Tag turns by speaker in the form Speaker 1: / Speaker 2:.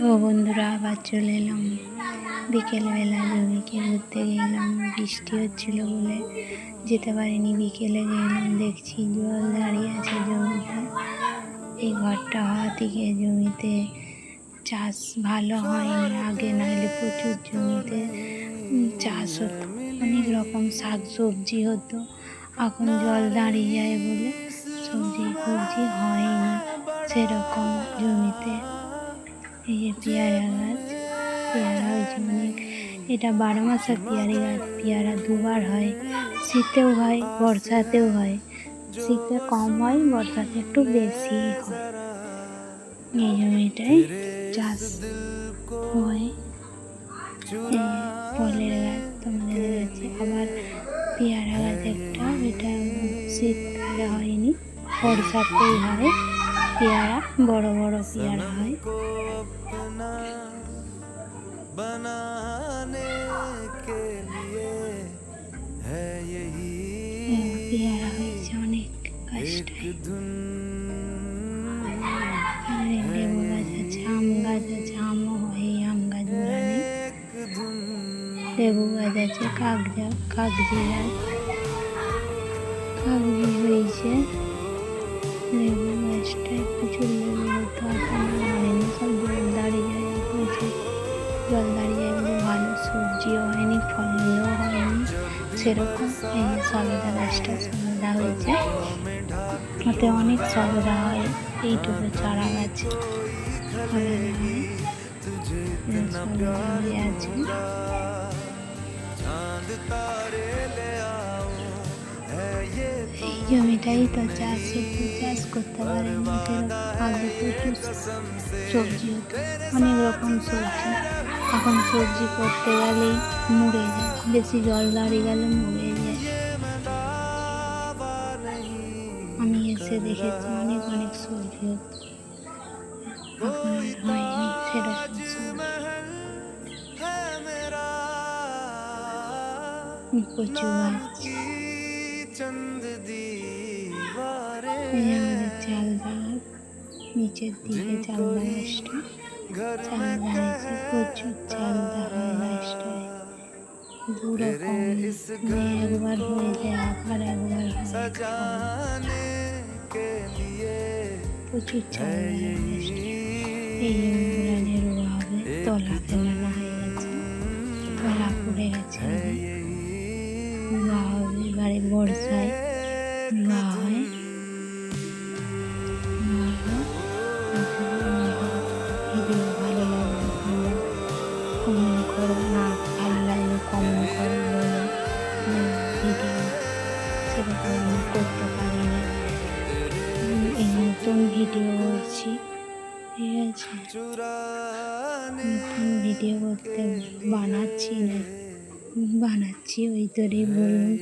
Speaker 1: ও বন্ধুরা, আবার চলে এলাম বিকেলবেলা। জমিকে ঘুরতে গেলাম, বৃষ্টি হচ্ছিল বলে যেতে পারিনি। বিকেলে গেলাম, দেখছি জল দাঁড়িয়ে আছে জমিতে। এই ঘরটা হওয়া থেকে জমিতে চাষ ভালো হয়নি আগে, নাহলে প্রচুর জমিতে চাষ হতো, অনেক রকম শাক সবজি হতো। এখন জল দাঁড়িয়ে যায় বলে সবজি ফবজি হয়নি সেরকম জমিতে। এই যে পেয়ারা গাছ, পেয়ারা হয়েছে অনেক। এটা 12 মাসের পেয়ারি গাছ। পেয়ারা দুবার হয়, শীতেও হয় বর্ষাতেও হয়। শীতে কম হয়, বর্ষাতে একটু বেশি হয়। এই জমিটায় চাষ হয়। ফলের গাছ তোমাদের গেছে, আবার পেয়ারা গাছ একটা, এটা শীতকালে হয়নি, বর্ষাতেই হয়। পেয়ারা বড় বড় পেয়ারা হয়। পেয়ারা হয়েছে অনেক গাছটায়। লেবু গাছ আছে, আম গাছ আছে, আমও হয়। এই আম গাছগুলো নেই। লেবু গাছ আছে, কাগজি গাছ, কাগজি হয়েছে। লেবু গাছটায় প্রচুর লেবু হতো, এখন হয়নি, সব জল দাঁড়িয়ে যায়। জল দাঁড়িয়ে যায় বলে ভালো সবজিও হয়নি, ফলও হয়নি সেরকম। এই যে সবেদা গাছটা, সবেদা হয়েছে, ওতে অনেক সবেদা হয়। এইটুকু চারা গাছ সবেদা হয়, সবেদা হয়ে আছে। এই জমিটাই তো চাষ করতে পারে না সেরকম। আগে প্রচুর সবজি হতো, অনেক রকম সবজি। এখন সবজি করতে গেলেই মরে যায়, বেশি জল দাঁড়িয়ে গেলে মরে যায়। আমি এসে দেখেছি অনেক অনেক সবজি হতো, এখন আর হয়নি সেরকম সবজি। কচু গাছ, আমাদের চালদা গাছ, নিচের দিকে চালদা গাছটা, চালদা হয়েছে, প্রচুর চালদা হয় গাছটায়। দুরকম, একবার হয়ে যায় আবার একবার হয়, প্রচুর চালদা হয় গাছটা। এই জমিগুলো রোয়া হবে, তলা ফেলানো হয়ে গেছে, তলা পড়ে গেছে, রোয়া হবে এবারে বর্ষায় রোয়া হয়। ভিডিও ভালো লাগলে তোমরা কমেন্ট করো, না ভালো লাগলে কমেন্ট করো, বলো ভিডিও সেরকম আমি করতে পারি না। এই নতুন ভিডিও করছি, ঠিক আছে? নতুন ভিডিও করতে বানাচ্ছি, ওই তোরই বলুন।